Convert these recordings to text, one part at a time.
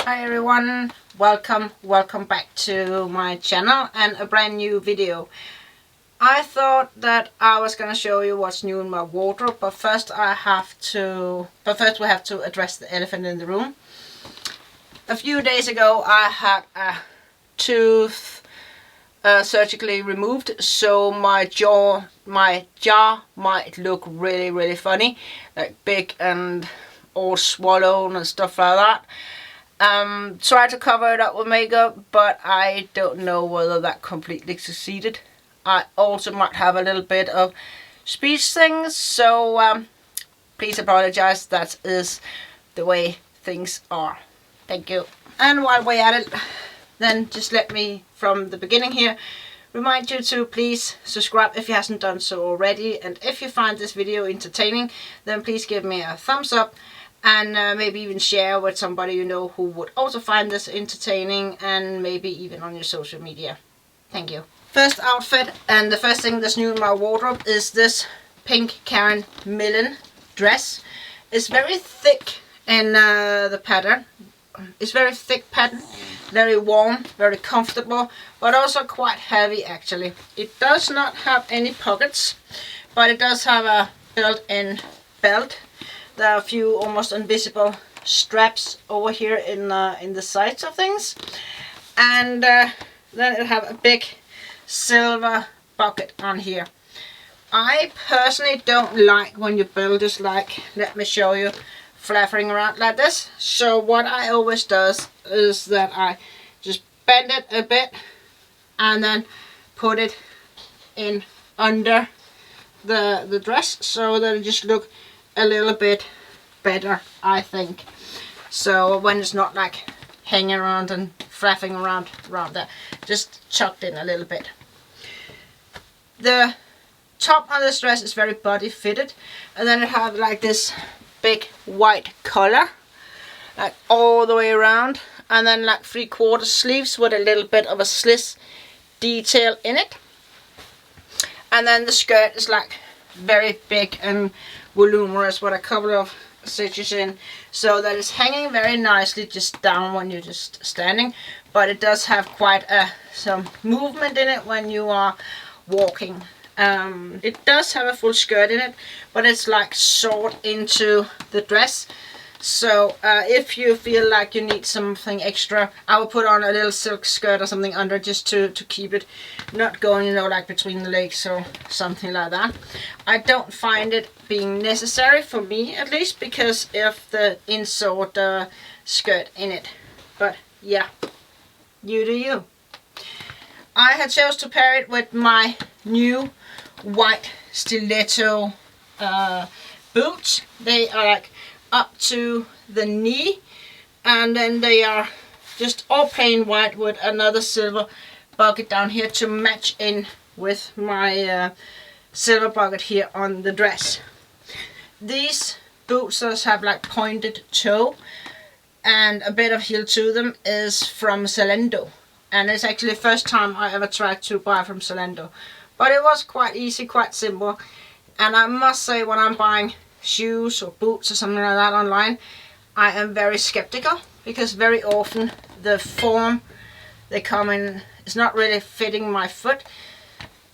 Hi everyone, welcome back to my channel and a brand new video. I thought that I was gonna show you what's new in my wardrobe, but first we have to address the elephant in the room. A few days ago I had a tooth surgically removed, so my jaw might look really funny, like big and all swollen and stuff like that. Try to cover it up with makeup, but I don't know whether that completely succeeded. I also might have a little bit of speech things, so please apologize. That is the way things are. Thank you. And while we're at it, then just let me from the beginning here remind you to please subscribe if you hasn't done so already, and if you find this video entertaining, then please give me a thumbs up and maybe even share with somebody you know who would also find this entertaining, and maybe even on your social media. Thank you. First outfit, and the first thing that's new in my wardrobe, is this pink Karen Millen dress. It's very thick in the pattern. It's very thick pattern, very warm, very comfortable, but also quite heavy actually. It does not have any pockets, but it does have a built-in belt. There are a few almost invisible straps over here in the sides of things, and then it have a big silver bucket on here. I personally don't like when your belt is like, let me show you, flapping around like this. So what I always does is that I just bend it a bit and then put it in under the dress, so that it just look a little bit better, I think. So when it's not like hanging around and flapping around there, just chucked in a little bit. The top on this dress is very body fitted, and then it have like this big white collar like all the way around, and then like 3/4 sleeves with a little bit of a slit detail in it. And then the skirt is like very big and voluminous with a couple of stitches in, so that it's hanging very nicely just down when you're just standing, but it does have quite some movement in it when you are walking. It does have a full skirt in it, but it's like short into the dress. So if you feel like you need something extra, I will put on a little silk skirt or something under, just to keep it not going, you know, like between the legs or something like that. I don't find it being necessary, for me at least, because of the insert skirt in it. But yeah, you do you. I had chose to pair it with my new white stiletto boots. They are like up to the knee, and then they are just all plain white with another silver bucket down here to match in with my silver bucket here on the dress. These boots have like pointed toe, and a bit of heel to them is from Zalando, and it's actually the first time I ever tried to buy from Zalando, but it was quite easy, quite simple. And I must say, when I'm buying shoes or boots or something like that online, I am very skeptical, because very often the form they come in is not really fitting my foot,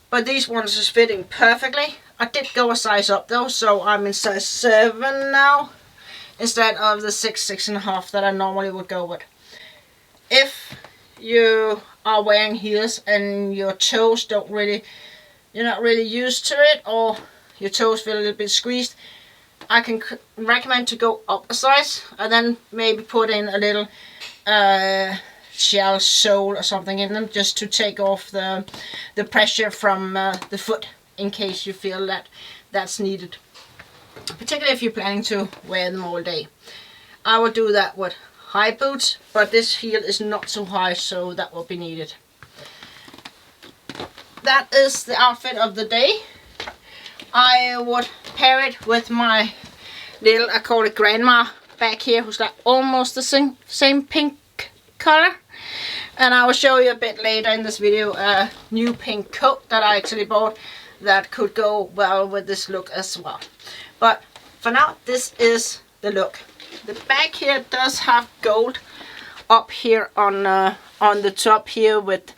but these ones is fitting perfectly. I did go a size up though, so I'm in size 7 now instead of the 6.5 that I normally would go with. If you are wearing heels and your toes you're not really used to it, or your toes feel a little bit squeezed, I can recommend to go up a size and then maybe put in a little shell sole or something in them, just to take off the pressure from the foot, in case you feel that that's needed, particularly if you're planning to wear them all day. I will do that with high boots, but this heel is not so high, so that will be needed. That is the outfit of the day. I would pair it with my little, I call it grandma back here, who's like almost the same pink color. And I will show you a bit later in this video a new pink coat that I actually bought that could go well with this look as well. But for now, this is the look. The back here does have gold up here on the top here with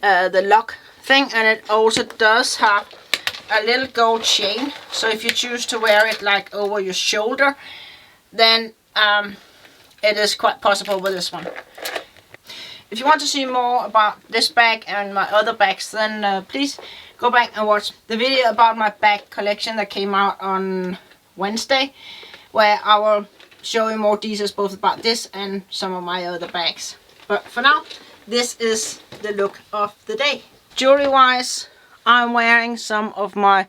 the lock thing, and it also does have a little gold chain. So if you choose to wear it like over your shoulder, then it is quite possible with this one. If you want to see more about this bag and my other bags, then please go back and watch the video about my bag collection that came out on Wednesday, where I will show you more details both about this and some of my other bags. But for now, this is the look of the day. Jewelry wise, I'm wearing some of my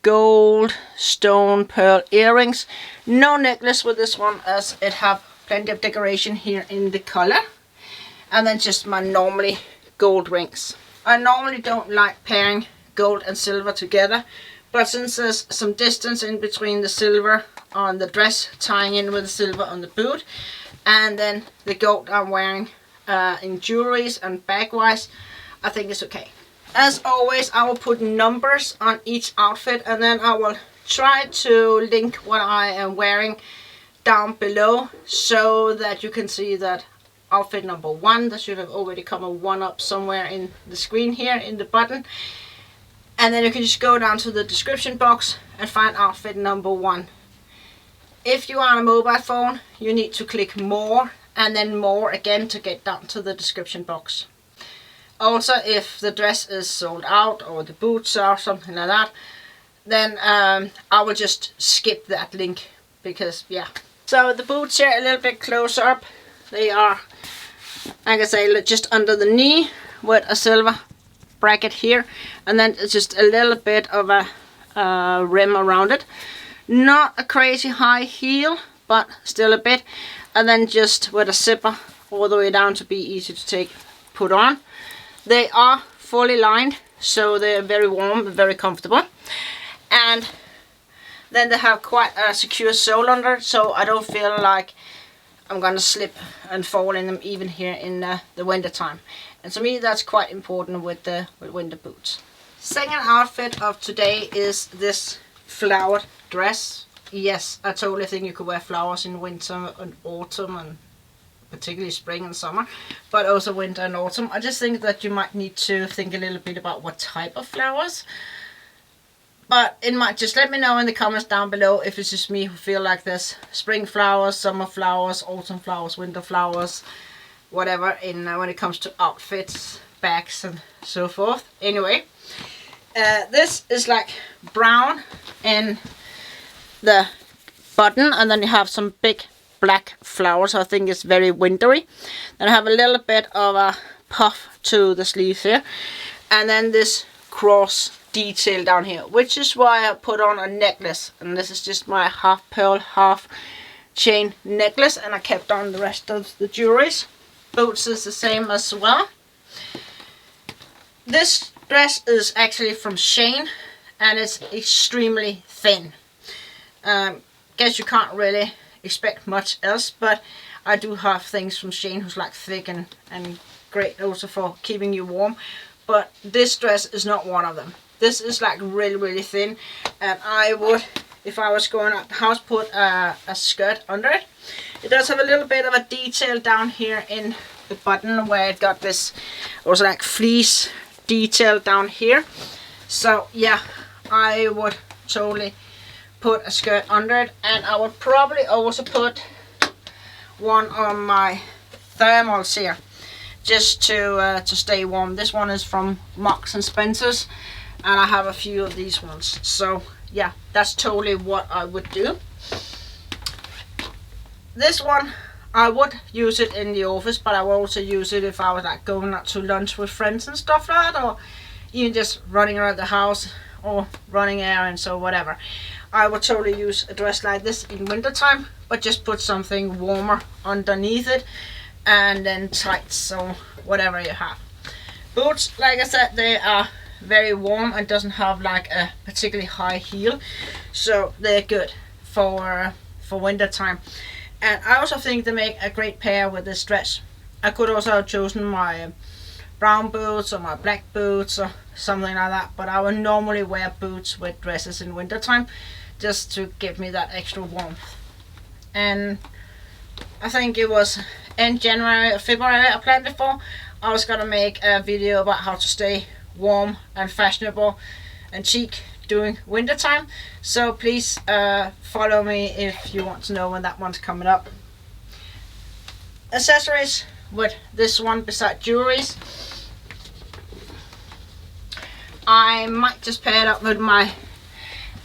gold stone pearl earrings. No necklace with this one, as it have plenty of decoration here in the color. And then just my normally gold rings. I normally don't like pairing gold and silver together, but since there's some distance in between the silver on the dress tying in with the silver on the boot, and then the gold I'm wearing in jewelries and bag wise, I think it's okay. As always, I will put numbers on each outfit, and then I will try to link what I am wearing down below so that you can see that outfit number 1, there should have already come a 1 up somewhere in the screen here in the button, and then you can just go down to the description box and find outfit number 1. If you are on a mobile phone, you need to click more and then more again to get down to the description box. Also, if the dress is sold out or the boots or something like that, then I will just skip that link, because yeah. So the boots here a little bit closer up. They are, like I say, just under the knee with a silver bracket here, and then it's just a little bit of a rim around it. Not a crazy high heel, but still a bit, and then just with a zipper all the way down to be easy to put on. They are fully lined, so they're very warm and very comfortable, and then they have quite a secure sole under, so I don't feel like I'm gonna slip and fall in them even here in the winter time. And to me, that's quite important with winter boots. Second outfit of today is this flowered dress. Yes, I totally think you could wear flowers in winter and autumn, and particularly spring and summer, but also winter and autumn. I just think that you might need to think a little bit about what type of flowers. But it might, just let me know in the comments down below if it's just me who feel like this. Spring flowers, summer flowers, autumn flowers, winter flowers, whatever, in when it comes to outfits, bags and so forth. Anyway, this is like brown in the button, and then you have some big black flowers. I think it's very wintry. Then I have a little bit of a puff to the sleeves here, and then this cross detail down here, which is why I put on a necklace. And this is just my half pearl, half chain necklace, and I kept on the rest of the jewelries. Boots is the same as well. This dress is actually from Shein, and it's extremely thin. Guess you can't really expect much else, but I do have things from Shein who's like thick and great also for keeping you warm, but this dress is not one of them. This is like really thin, and I would, if I was going out the house, put a skirt under it. It does have a little bit of a detail down here in the button where it got this also like fleece detail down here. So yeah, I would totally put a skirt under it, and I would probably also put one on my thermals here, just to stay warm. This one is from Marks and Spencer's, and I have a few of these ones. So yeah, that's totally what I would do. This one, I would use it in the office, but I would also use it if I was like going out to lunch with friends and stuff like that, or even just running around the house or running errands or whatever. I would totally use a dress like this in winter time, but just put something warmer underneath it, and then tights or whatever you have. Boots, like I said, they are very warm and doesn't have like a particularly high heel, so they're good for winter time. And I also think they make a great pair with this dress. I could also have chosen my brown boots or my black boots or something like that, but I would normally wear boots with dresses in winter time just to give me that extra warmth. And I think it was in January or February I planned it for. I was gonna make a video about how to stay warm and fashionable and chic during winter time. So please follow me if you want to know when that one's coming up. Accessories with this one beside jewelries. I might just pair it up with my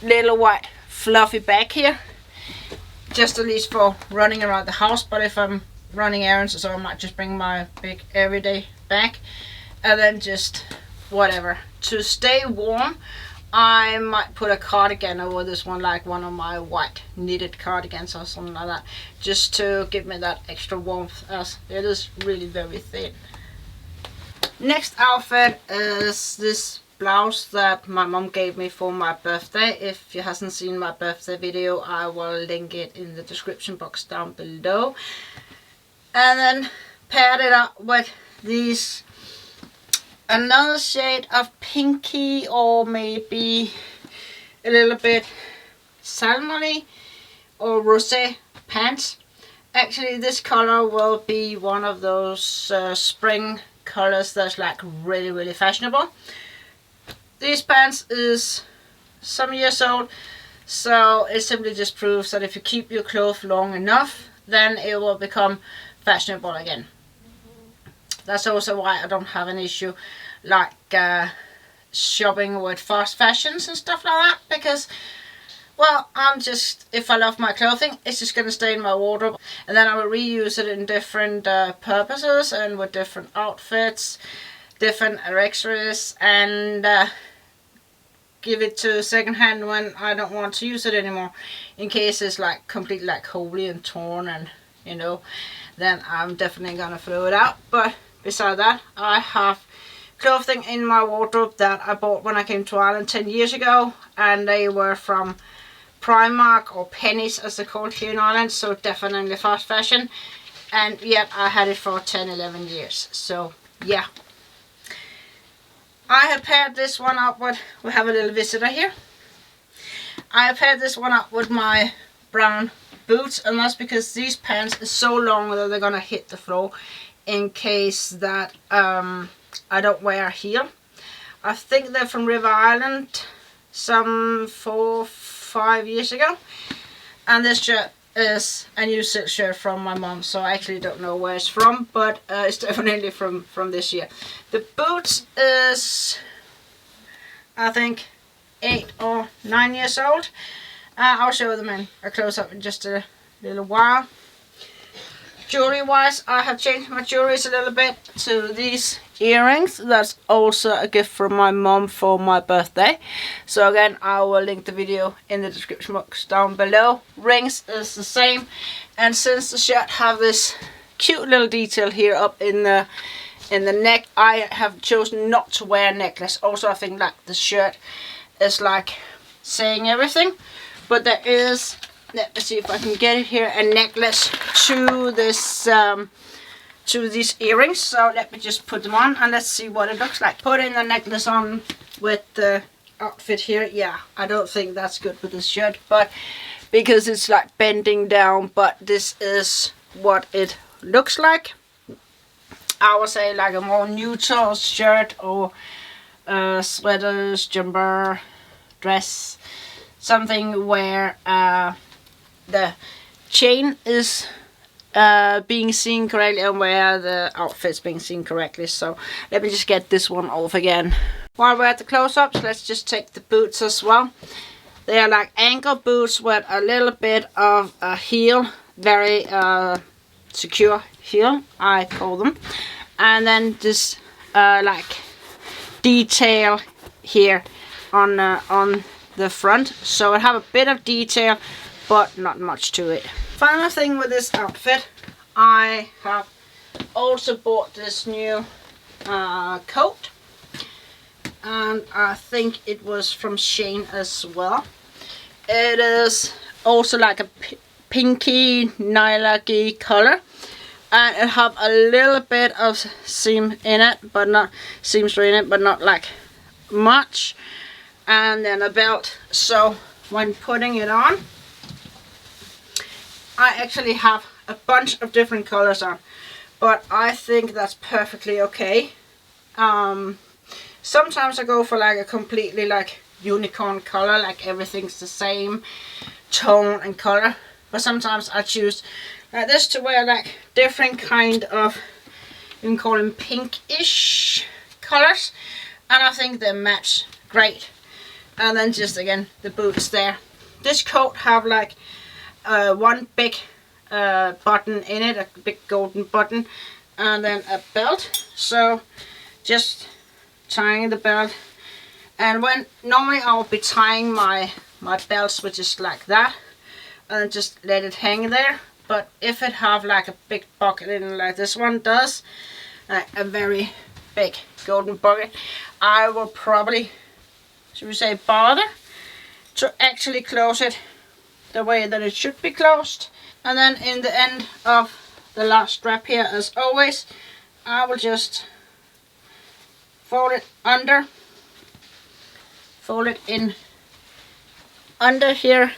little white fluffy bag here, just at least for running around the house. But if I'm running errands or so, I might just bring my big everyday bag, and then just whatever to stay warm. I might put a cardigan over this one, like one of my white knitted cardigans or something like that, just to give me that extra warmth, as it is really very thin. Next outfit is this blouse that my mom gave me for my birthday. If you hasn't seen my birthday video, I will link it in the description box down below. And then paired it up with these, another shade of pinky, or maybe a little bit salmon-y or rosé pants. Actually, this color will be one of those spring colors that's like really fashionable. These pants is some years old, so it simply just proves that if you keep your clothes long enough, then it will become fashionable again. That's also why I don't have an issue like shopping with fast fashions and stuff like that, because, well, if I love my clothing, it's just going to stay in my wardrobe, and then I will reuse it in different purposes and with different outfits, different accessories, and give it to secondhand when I don't want to use it anymore, in case it's like completely like holy and torn, and you know, then I'm definitely gonna throw it out. But beside that, I have clothing in my wardrobe that I bought when I came to Ireland 10 years ago, and they were from Primark, or Pennies as they're called here in Ireland, so definitely fast fashion, and yet I had it for 10-11 years. So yeah, I have paired this one up with, we have a little visitor here, I have paired this one up with my brown boots, and that's because these pants are so long that they're gonna hit the floor in case that I don't wear a heel. I think they're from River Island some 4-5 years ago, and this shirt is a new silk shirt from my mom, so I actually don't know where it's from, but it's definitely from this year. The boots is, I think, 8 or 9 years old. I'll show them in a close-up in just a little while. Jewelry wise, I have changed my jewelries a little bit to these earrings. That's also a gift from my mom for my birthday. So again, I will link the video in the description box down below. Rings is the same, and since the shirt have this cute little detail here up in the neck, I have chosen not to wear a necklace. Also, I think like the shirt is like saying everything, but there is, let me see if I can get it here, a necklace to this to these earrings. So let me just put them on and let's see what it looks like. Putting the necklace on with the outfit here, yeah, I don't think that's good with this shirt, but because it's like bending down, but this is what it looks like. I would say like a more neutral shirt, or sweaters, jumper, dress, something where the chain is being seen correctly and where the outfit's being seen correctly. So let me just get this one off again. While we're at the close-ups, let's just take the boots as well. They are like ankle boots with a little bit of a heel, very secure heel, I call them. And then this like detail here on the front, so it have a bit of detail but not much to it. Final thing with this outfit, I have also bought this new coat, and I think it was from Shein as well. It is also like a pinky lilac-y color, and it have a little bit of seam in it, but not seamstring in it, but not like much, and then a belt. So when putting it on, I actually have a bunch of different colors on. but I think that's perfectly okay. Sometimes I go for like a completely like unicorn color, like everything's the same tone and color, but sometimes I choose like this to wear like different kind of, you can call them pinkish colors, and I think they match great. And then just again the boots there. This coat have like one big button in it, a big golden button, and then a belt. So just tying the belt, and when normally I'll be tying my belts, which is like that, and then just let it hang there. But if it have like a big bucket in it, like this one does, like a very big golden bucket, I will probably, should we say, bother to actually close it the way that it should be closed. And then in the end of the last strap here, as always, I will just fold it under, fold it in under here,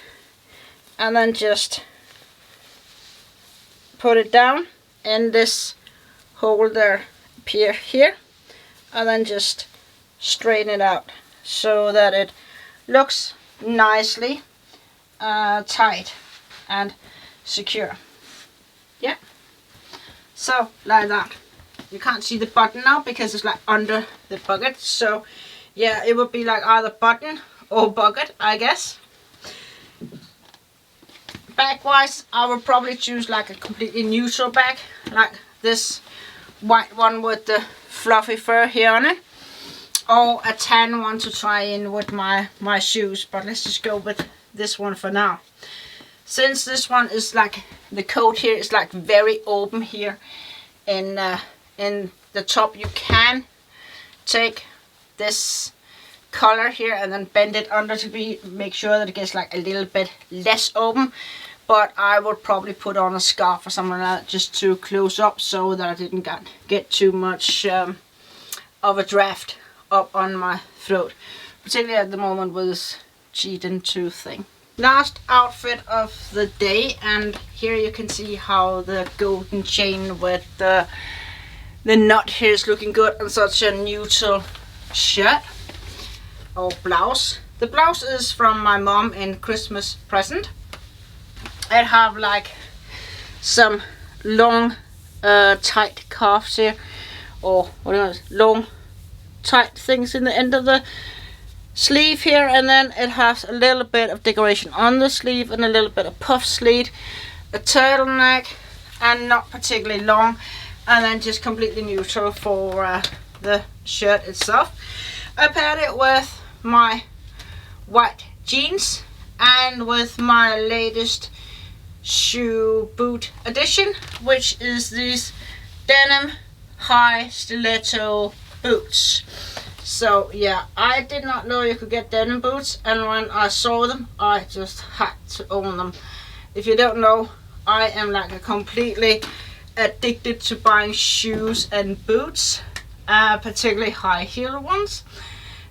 and then just put it down in this hole there, appear here, and then just straighten it out so that it looks nicely tight and secure. Yeah, so like that. You can't see the button now because it's like under the bucket, so yeah, it would be like either button or bucket, I guess. Bag wise, I would probably choose like a completely neutral bag, like this white one with the fluffy fur here on it, or a tan one to try in with my shoes, but let's just go with this one for now. Since this one is like, the coat here is like very open here in the top, you can take this collar here and then bend it under to make sure that it gets like a little bit less open. But I would probably put on a scarf or something like that just to close up so that I didn't get too much of a draft up on my throat, particularly at the moment with this cheating tooth thing. Last outfit of the day, and here you can see how the golden chain with the knot here is looking good on such a neutral shirt or blouse. The blouse is from my mom in Christmas present. I have like some long tight cuffs here, or what else, long tight things in the end of the sleeve here, and then it has a little bit of decoration on the sleeve and a little bit of puff sleeve, a turtleneck, and not particularly long, and then just completely neutral for the shirt itself. I paired it with my white jeans and with my latest shoe boot edition, which is these denim high stiletto boots. So yeah, I did not know you could get denim boots, and when I saw them I just had to own them. If you don't know, I am like a completely addicted to buying shoes and boots, particularly high heel ones.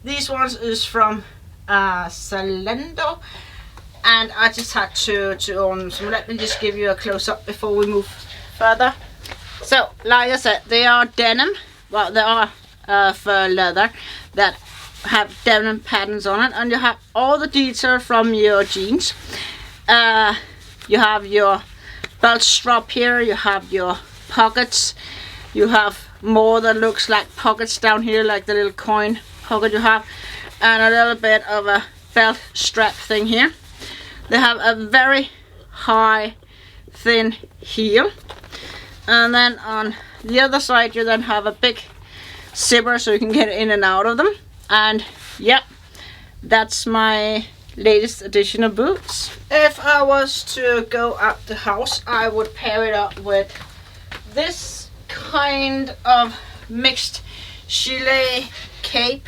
These ones is from Silicone, and I just had to own them. So let me just give you a close-up before we move further. So like I said, they are denim. Well, they are fur leather that have denim patterns on it, and you have all the detail from your jeans. You have your belt strap here, you have your pockets, you have more that looks like pockets down here, like the little coin pocket you have, and a little bit of a belt strap thing here. They have a very high thin heel, and then on the other side you then have a big zipper so you can get in and out of them. And yep, that's my latest edition of boots. If I was to go out the house, I would pair it up with this kind of mixed gilet cape,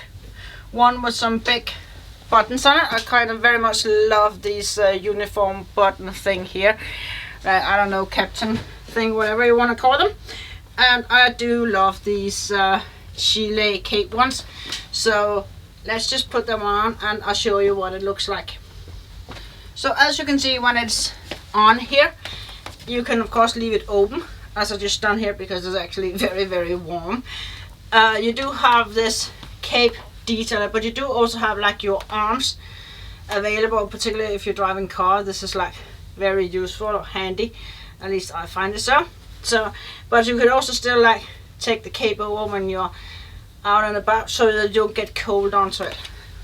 one with some big buttons on it. I kind of very much love these uniform button thing here, I don't know, captain thing, whatever you want to call them. And I do love these gilet cape ones, so let's just put them on and I'll show you what it looks like. So as you can see, when it's on here, you can of course leave it open, as I just done here, because it's actually very, very warm. You do have this cape detail, but you do also have like your arms available, particularly if you're driving car. This is like very useful or handy, at least I find it so. But you could also still like take the cape over when you're out and about, so that you don't get cold onto it.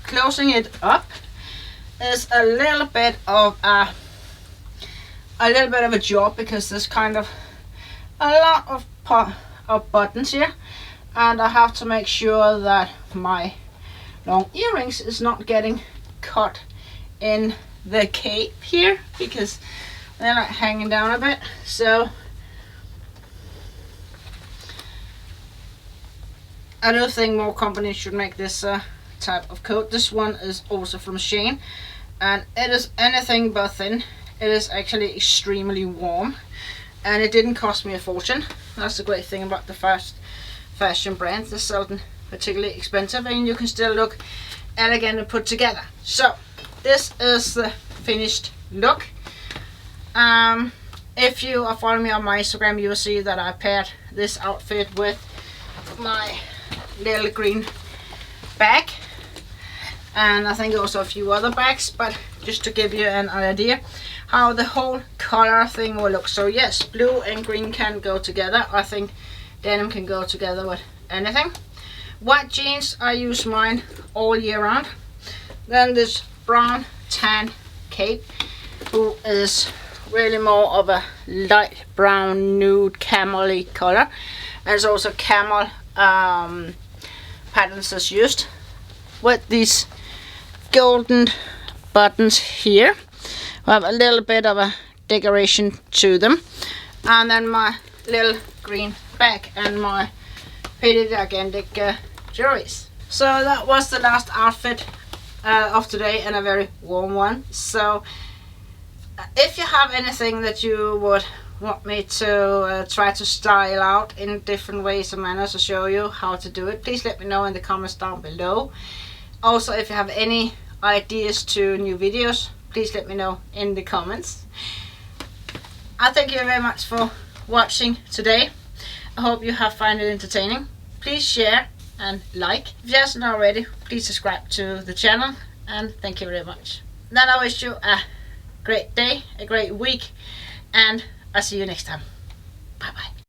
Closing it up is a little bit of a job, because there's kind of a lot of buttons here, and I have to make sure that my long earrings is not getting caught in the cape here, because they're like hanging down a bit. So I do think more companies should make this type of coat. This one is also from Shein, and it is anything but thin. It is actually extremely warm, and it didn't cost me a fortune. That's the great thing about the fast fashion brands. They're seldom particularly expensive, and you can still look elegant and put together. So this is the finished look. If you are following me on my Instagram, you will see that I paired this outfit with my little green bag, and I think also a few other bags, but just to give you an idea how the whole color thing will look. So yes, blue and green can go together. I think denim can go together with anything. White jeans, I use mine all year round. Then this brown tan cape, who is really more of a light brown nude camel-y color. There's also camel patterns as used, with these golden buttons here. We have a little bit of a decoration to them, and then my little green bag and my pretty gigantic jewelries. So that was the last outfit of today, and a very warm one. So if you have anything that you would want me to try to style out in different ways and manners, to show you how to do it, please let me know in the comments down below. Also, if you have any ideas to new videos, please let me know in the comments. I thank you very much for watching today. I hope you have found it entertaining. Please share and like. If you haven't already, please subscribe to the channel, and thank you very much. Then I wish you a great day, a great week, and I'll see you next time. Bye bye.